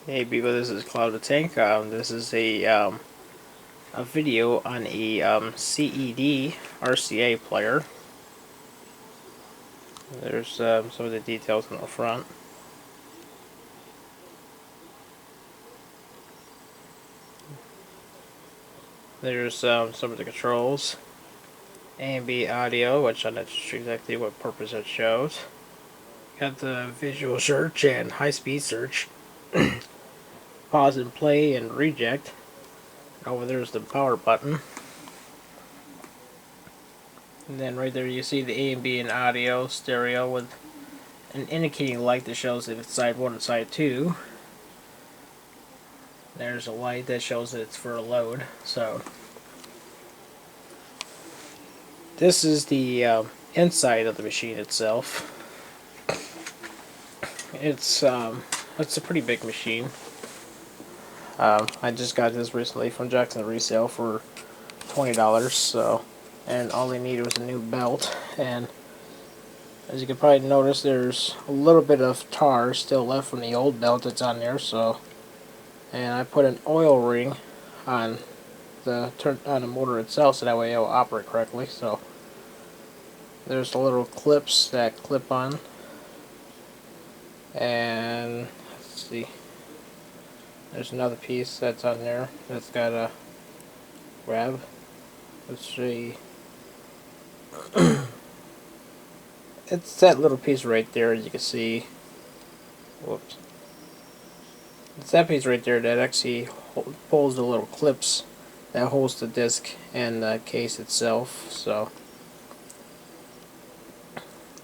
Hey people, this is Cloud the Tank. This is a video on a CED RCA player. There's some of the details on the front. There's some of the controls. A and B audio, which I'm not sure exactly what purpose it shows. Got the visual search and high speed search. Pause and play and reject. Over there's the power button. And then right there you see the A and B in audio, stereo with an indicating light that shows if it's side 1 and side 2. There's a light that shows that it's for a load. So this is the inside of the machine itself. It's a pretty big machine. I just got this recently from Jackson Resale for $20. So, and all they needed was a new belt. And as you can probably notice, there's a little bit of tar still left from the old belt that's on there. So, and I put an oil ring on the motor itself, so that way it will operate correctly. So there's the little clips that clip on, and let's see, there's another piece that's on there that's got a grab. Let's see. It's that little piece right there, as you can see. Whoops. It's that piece right there that actually pulls the little clips that holds the disc and the case itself. So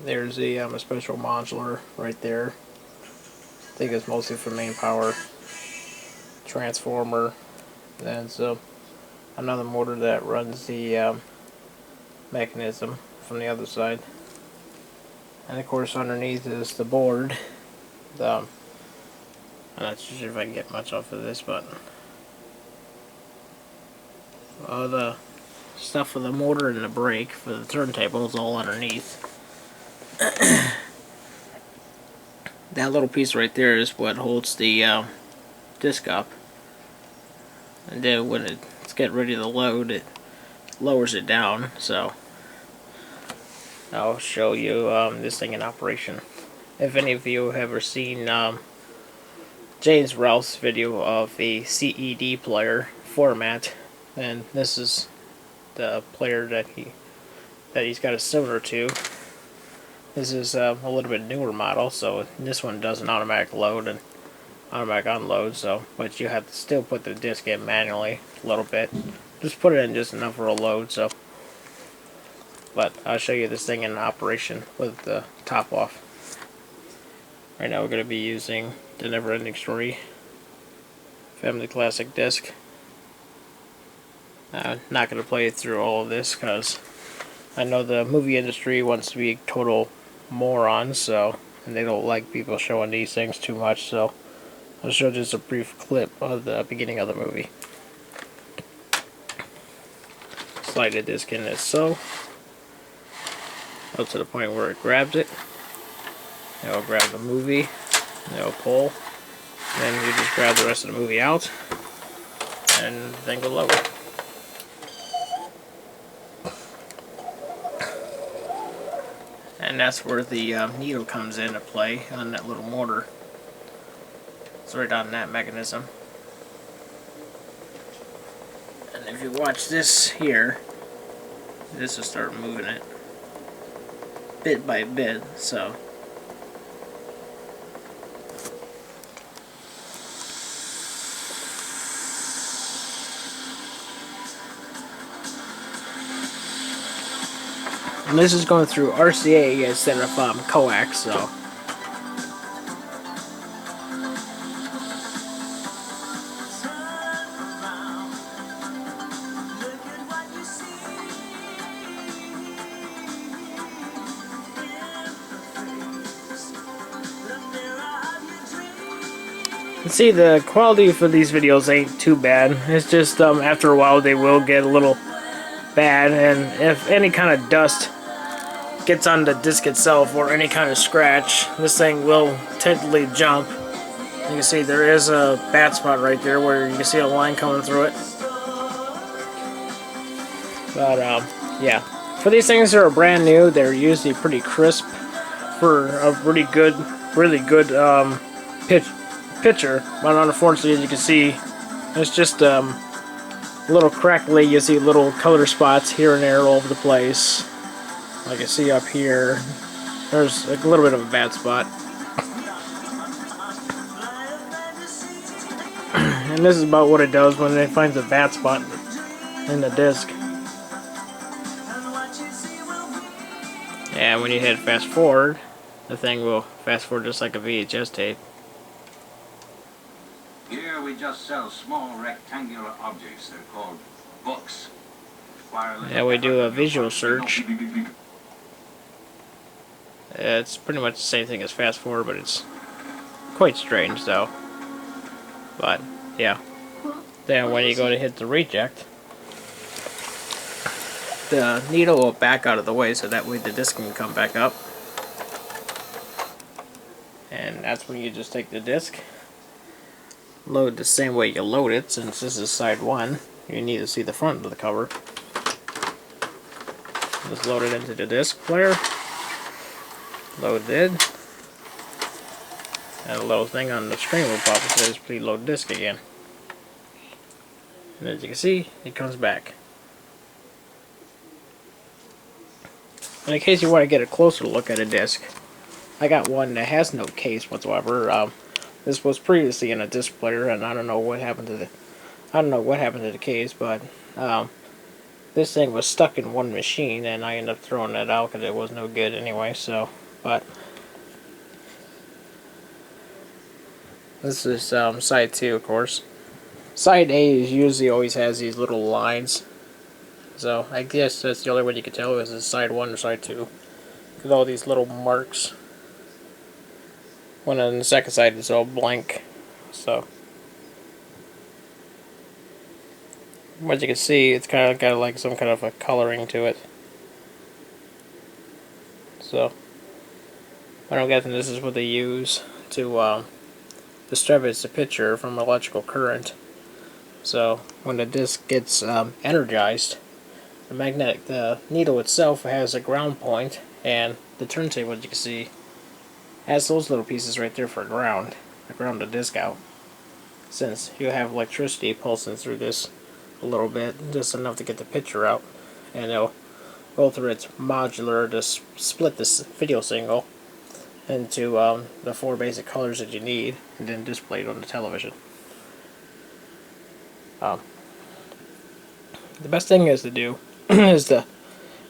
there's a special modular right there. I think it's mostly for main power, transformer. Then so another motor that runs the mechanism from the other side. And of course underneath is the board. I'm not sure if I can get much off of this, but all the stuff for the motor and the brake for the turntable is all underneath. That little piece right there is what holds the disc up, and then when it's getting ready to load, it lowers it down. So I'll show you this thing in operation. If any of you have ever seen James Rofes video of a CED player format, then this is the player that he's got a similar to. This is a little bit newer model, so this one does an automatic load and automatic unload. So, but you have to still put the disc in manually a little bit. Just put it in just enough for a load. So, but I'll show you this thing in operation with the top off. Right now we're going to be using the Never Ending Story Family Classic disc. I'm not going to play through all of this because I know the movie industry wants to be total morons, so, and they don't like people showing these things too much, so I'll show just a brief clip of the beginning of the movie. Slide the disc in as so, up to the point where it grabs it. It'll grab the movie, it'll pull, and then you just grab the rest of the movie out, and then go load. And that's where the needle comes into play on that little motor. It's right on that mechanism. And if you watch this here, this will start moving it bit by bit. So and this is going through RCA instead of coax, so. See, the quality for these videos ain't too bad. It's just after a while they will get a little bad, and if any kind of dust gets on the disc itself or any kind of scratch, this thing will tentatively jump You can see there is a bad spot right there where you can see a line coming through it. But yeah, for these things that are brand new, they're usually pretty crisp for a really good picture. But unfortunately, as you can see, it's just a little crackly. You see little color spots here and there all over the place. Like you see up here, there's a little bit of a bad spot. And this is about what it does when it finds a bad spot in the disc. And when you hit fast forward, the thing will fast forward just like a VHS tape. Here we just sell small rectangular objects. They're called books. Yeah, we do a visual search. It's pretty much the same thing as fast forward, but it's quite strange though. But yeah, then when you go to hit the reject, the needle will back out of the way so that way the disc can come back up. And that's when you just take the disc, load the same way you load it. Since this is side 1, you need to see the front of the cover. Just load it into the disc player, load it, and a little thing on the screen will pop that says please load disc again. And as you can see, it comes back. And in case you want to get a closer look at a disc, I got one that has no case whatsoever. This was previously in a disc player, and I don't know what happened to the case, but this thing was stuck in one machine, and I ended up throwing it out because it was no good anyway. So, but this is side 2, of course. Side A is usually always has these little lines. So I guess that's the only way you can tell is side 1 or side 2. With all these little marks. When on the second side it's all blank. So as you can see, it's kind of got like some kind of a coloring to it. So I'm guessing this is what they use to distribute the picture from electrical current. So when the disc gets energized, the needle itself has a ground point, and the turntable, as you can see, has those little pieces right there for ground to ground the disc out. Since you have electricity pulsing through this a little bit, just enough to get the picture out, and it'll go through its modular to split this video signal into the 4 basic colors that you need, and then display it on the television. The best thing is to do is to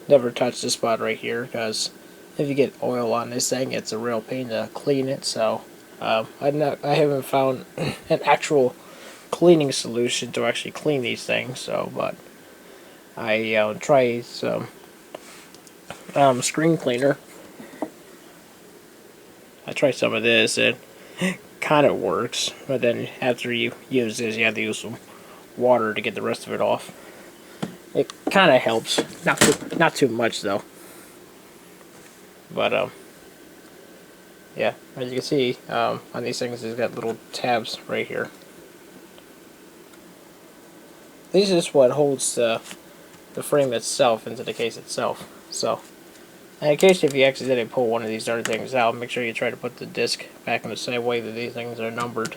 never touch this spot right here, because if you get oil on this thing, it's a real pain to clean it. So I haven't found an actual cleaning solution to actually clean these things. So, but I tried some screen cleaner. I tried some of this, and it kind of works. But then after you use this, you have to use some water to get the rest of it off. It kind of helps, not too much though. But yeah, as you can see, on these things, it's got little tabs right here. This is what holds the frame itself into the case itself. So, in case if you accidentally pull one of these darn things out, make sure you try to put the disc back in the same way that these things are numbered.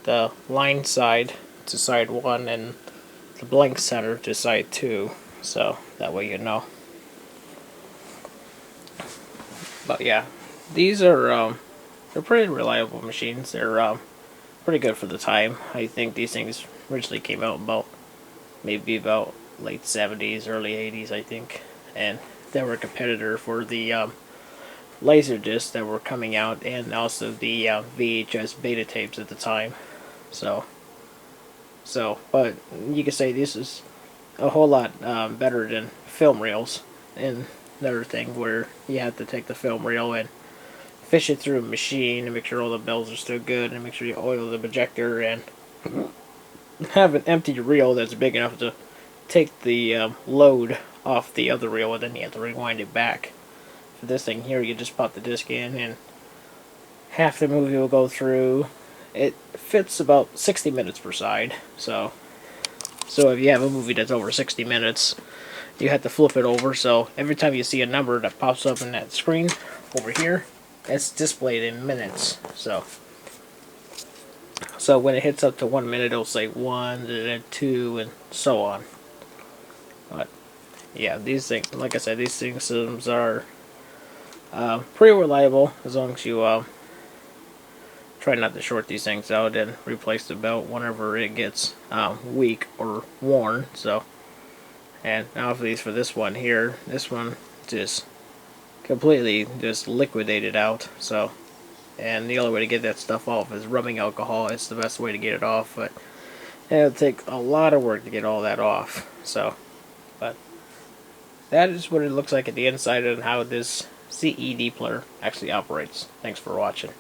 The line side to side 1, and the blank center to side 2, so that way you know. But yeah, these are they're pretty reliable machines. They're pretty good for the time. I think these things originally came out maybe about late 70s, early 80s, I think, and they were a competitor for the laser discs that were coming out, and also the VHS beta tapes at the time. But you could say this is a whole lot better than film reels. And another thing where you have to take the film reel and fish it through a machine and make sure all the bells are still good, and make sure you oil the projector, and have an empty reel that's big enough to take the load off the other reel, and then you have to rewind it back. For this thing here, you just pop the disc in, and half the movie will go through. It fits about 60 minutes per side, so if you have a movie that's over 60 minutes, you have to flip it over, so every time you see a number that pops up in that screen over here, it's displayed in minutes. So when it hits up to 1 minute, it'll say 1, and then 2, and so on. But yeah, these things, like I said, these systems are pretty reliable as long as you try not to short these things out and replace the belt whenever it gets weak or worn. So, and now at least for this one here, this one just completely just liquidated out. So, and the only way to get that stuff off is rubbing alcohol. It's the best way to get it off, but it'll take a lot of work to get all that off. So, but that is what it looks like at the inside and how this CED player actually operates. Thanks for watching.